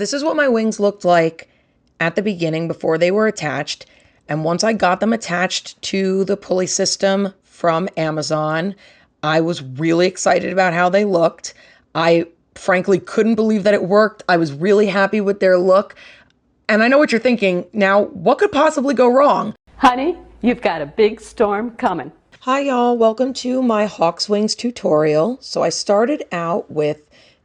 This is what my wings looked like at the beginning before they were attached. And once I got them attached to the pulley system from Amazon, I was really excited about how they looked. I frankly couldn't believe that it worked. I was really happy with their look. And I know what you're thinking. Now, what could possibly go wrong? Honey, you've got a big storm coming. Hi y'all, welcome to my Hawks Wings tutorial. So I started out with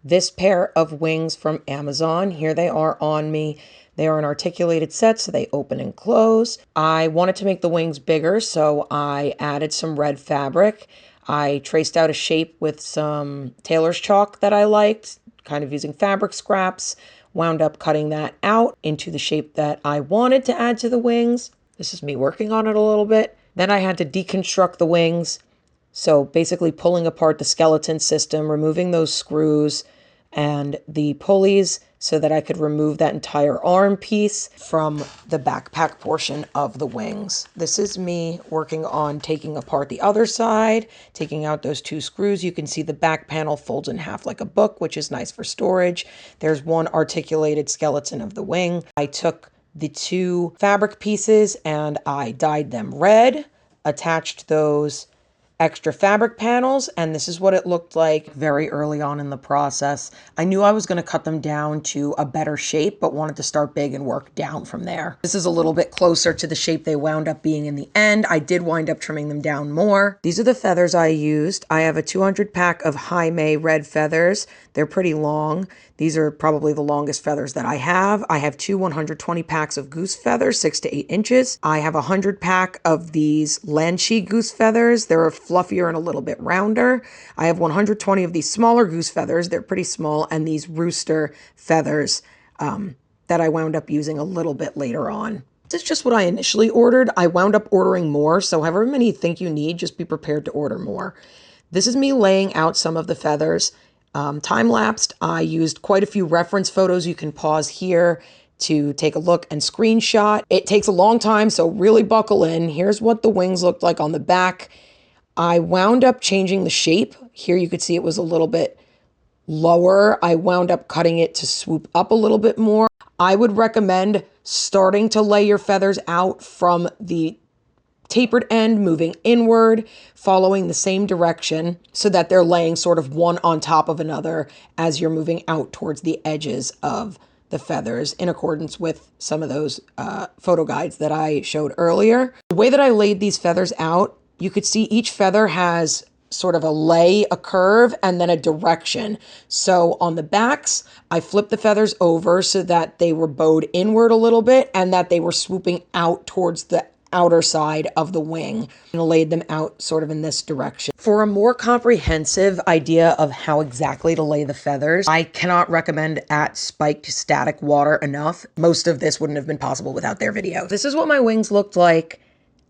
this pair of wings from Amazon. Here they are on me. They are an articulated set, so they open and close. I wanted to make the wings bigger, so I added some red fabric. I traced out a shape with some tailor's chalk that I liked, kind of using fabric scraps, wound up cutting that out into the shape that I wanted to add to the wings. This is me working on it a little bit. Then I had to deconstruct the wings. So basically pulling apart the skeleton system, removing those screws and the pulleys so that I could remove that entire arm piece from the backpack portion of the wings. This is me working on taking apart the other side, taking out those two screws. You can see the back panel folds in half like a book, which is nice for storage. There's one articulated skeleton of the wing. I took the two fabric pieces and I dyed them red, attached those extra fabric panels, and this is what it looked like very early on in the process. I knew I was going to cut them down to a better shape, but wanted to start big and work down from there. This is a little bit closer to the shape they wound up being in the end. I did wind up trimming them down more. These are the feathers I used. I have a 200 pack of Jaime red feathers. They're pretty long. These are probably the longest feathers that I have. I have two 120 packs of goose feathers, 6 to 8 inches. I have a 100 pack of these Lanchi goose feathers. They're fluffier and a little bit rounder. I have 120 of these smaller goose feathers. They're pretty small. And these rooster feathers that I wound up using a little bit later on. This is just what I initially ordered. I wound up ordering more. So however many you think you need, just be prepared to order more. This is me laying out some of the feathers. Time-lapsed. I used quite a few reference photos. You can pause here to take a look and screenshot. It takes a long time, so really buckle in. Here's what the wings looked like on the back. I wound up changing the shape. Here you could see it was a little bit lower. I wound up cutting it to swoop up a little bit more. I would recommend starting to lay your feathers out from the tapered end, moving inward, following the same direction so that they're laying sort of one on top of another as you're moving out towards the edges of the feathers in accordance with some of those photo guides that I showed earlier. The way that I laid these feathers out, you could see each feather has sort of a lay, a curve, and then a direction. So on the backs, I flipped the feathers over so that they were bowed inward a little bit and that they were swooping out towards the outer side of the wing and laid them out sort of in this direction. For a more comprehensive idea of how exactly to lay the feathers, I cannot recommend at Spiked Static Water enough. Most of this wouldn't have been possible without their video. This is what my wings looked like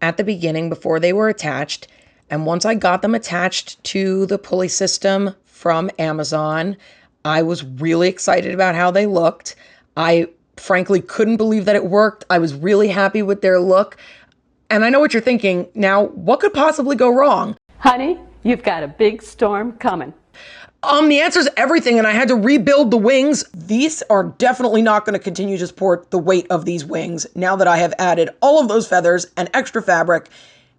at the beginning before they were attached. And once I got them attached to the pulley system from Amazon, I was really excited about how they looked. I frankly couldn't believe that it worked. I was really happy with their look. And I know what you're thinking. Now, what could possibly go wrong? Honey, you've got a big storm coming. The answer is everything, and I had to rebuild the wings. These are definitely not going to continue to support the weight of these wings. Now that I have added all of those feathers and extra fabric,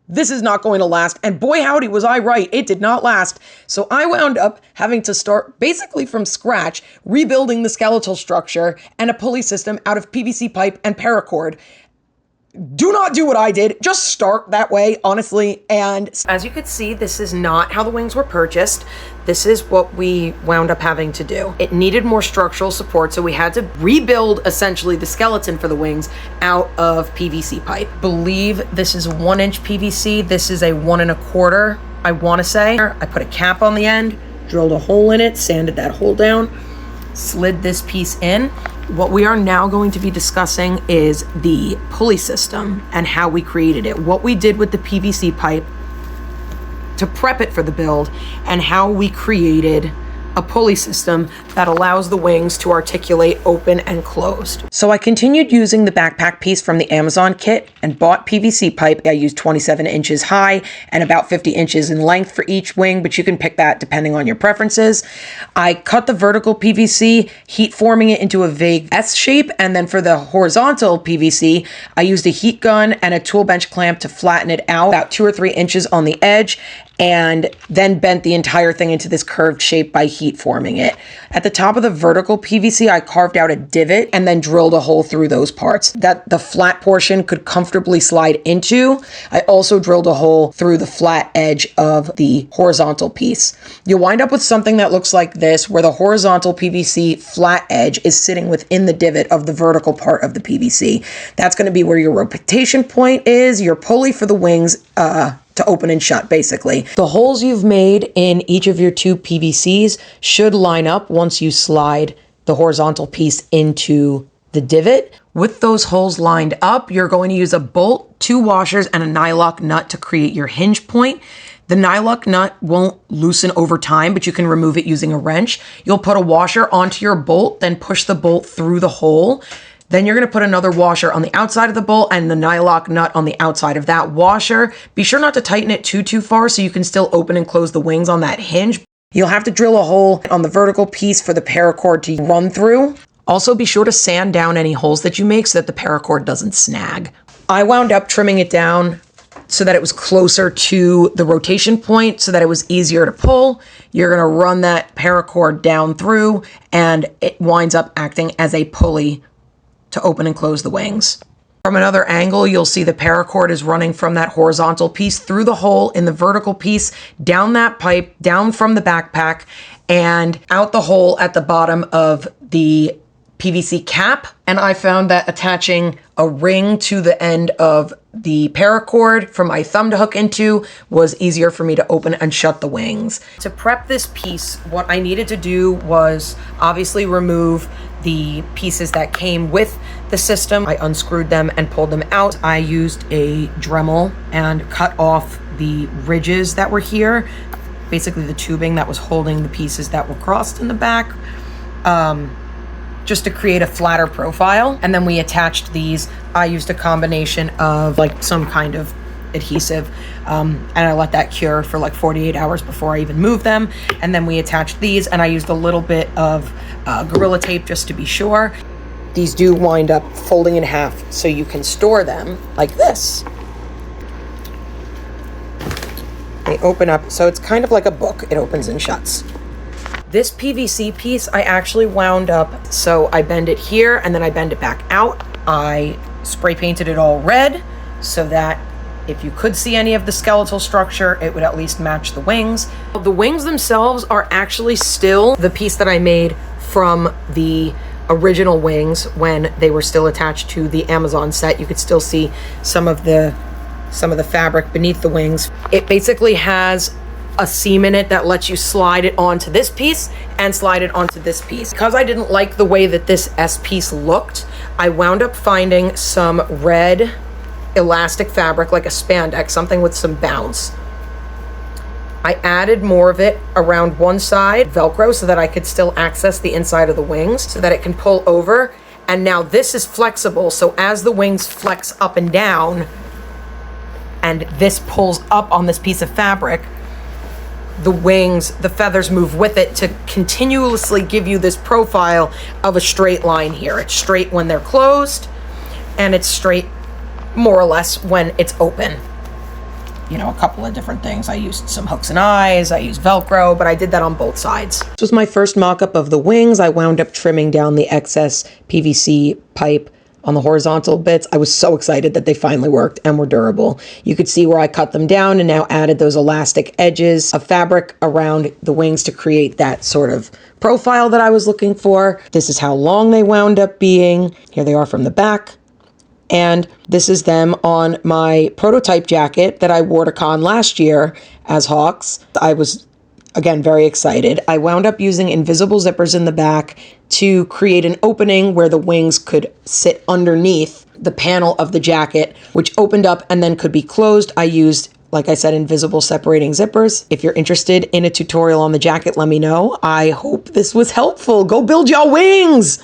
this is not going to last. And boy, howdy, was I right. It did not last. So I wound up having to start basically from scratch, rebuilding the skeletal structure and a pulley system out of PVC pipe and paracord. Do not do what I did. Just start that way, honestly. And as you could see, this is not how the wings were purchased. This is what we wound up having to do. It needed more structural support, so we had to rebuild essentially the skeleton for the wings out of PVC pipe. Believe this is 1-inch PVC. This is a 1 1/4, I want to say. I put a cap on the end, drilled a hole in it, sanded that hole down, slid this piece in. What we are now going to be discussing is the pulley system and how we created it, what we did with the PVC pipe to prep it for the build, and how we created a pulley system that allows the wings to articulate open and closed. So I continued using the backpack piece from the Amazon kit and bought PVC pipe. I used 27 inches high and about 50 inches in length for each wing, but you can pick that depending on your preferences. I cut the vertical PVC, heat forming it into a vague S shape, and then for the horizontal PVC, I used a heat gun and a tool bench clamp to flatten it out about 2 or 3 inches on the edge, and then bent the entire thing into this curved shape by heat forming it. At the top of the vertical PVC, I carved out a divot and then drilled a hole through those parts that the flat portion could comfortably slide into. I also drilled a hole through the flat edge of the horizontal piece. You'll wind up with something that looks like this, where the horizontal PVC flat edge is sitting within the divot of the vertical part of the PVC. That's going to be where your rotation point is, your pulley for the wings, to open and shut, basically. The holes you've made in each of your two PVCs should line up once you slide the horizontal piece into the divot. With those holes lined up, you're going to use a bolt, 2 washers, and a nylock nut to create your hinge point. The nylock nut won't loosen over time, but you can remove it using a wrench. You'll put a washer onto your bolt, then push the bolt through the hole. Then you're going to put another washer on the outside of the bolt and the nylock nut on the outside of that washer. Be sure not to tighten it too far so you can still open and close the wings on that hinge. You'll have to drill a hole on the vertical piece for the paracord to run through. Also, be sure to sand down any holes that you make so that the paracord doesn't snag. I wound up trimming it down so that it was closer to the rotation point so that it was easier to pull. You're going to run that paracord down through and it winds up acting as a pulley to open and close the wings. From another angle, you'll see the paracord is running from that horizontal piece through the hole in the vertical piece, down that pipe, down from the backpack, and out the hole at the bottom of the PVC cap. And I found that attaching a ring to the end of the paracord for my thumb to hook into was easier for me to open and shut the wings. To prep this piece, what I needed to do was obviously remove the pieces that came with the system. I unscrewed them and pulled them out. I used a Dremel and cut off the ridges that were here, basically the tubing that was holding the pieces that were crossed in the back, just to create a flatter profile. And then we attached these. I used a combination of like some kind of adhesive, and I let that cure for like 48 hours before I even moved them. And then we attached these, and I used a little bit of Gorilla Tape just to be sure. These do wind up folding in half so you can store them like this. They open up, so it's kind of like a book. It opens and shuts. This PVC piece I actually wound up, so I bend it here and then I bend it back out. I spray painted it all red so that if you could see any of the skeletal structure, it would at least match the wings. The wings themselves are actually still the piece that I made from the original wings when they were still attached to the Amazon set. You could still see some of the fabric beneath the wings. It basically has a seam in it that lets you slide it onto this piece and slide it onto this piece. Because I didn't like the way that this S piece looked, I wound up finding some red elastic fabric, like a spandex, something with some bounce. I added more of it around one side, Velcro, so that I could still access the inside of the wings so that it can pull over. And now this is flexible, so as the wings flex up and down and this pulls up on this piece of fabric, the wings, the feathers move with it to continuously give you this profile of a straight line here. It's straight when they're closed, and it's straight more or less when it's open. You know, a couple of different things. I used some hooks and eyes, I used Velcro, but I did that on both sides. This was my first mock-up of the wings. I wound up trimming down the excess PVC pipe on the horizontal bits. I was so excited that they finally worked and were durable. You could see where I cut them down and now added those elastic edges of fabric around the wings to create that sort of profile that I was looking for. This is how long they wound up being. Here they are from the back. And this is them on my prototype jacket that I wore to con last year as Hawks. I was, again, very excited. I wound up using invisible zippers in the back to create an opening where the wings could sit underneath the panel of the jacket, which opened up and then could be closed. I used Like I said, invisible separating zippers. If you're interested in a tutorial on the jacket, let me know. I hope this was helpful. Go build y'all wings!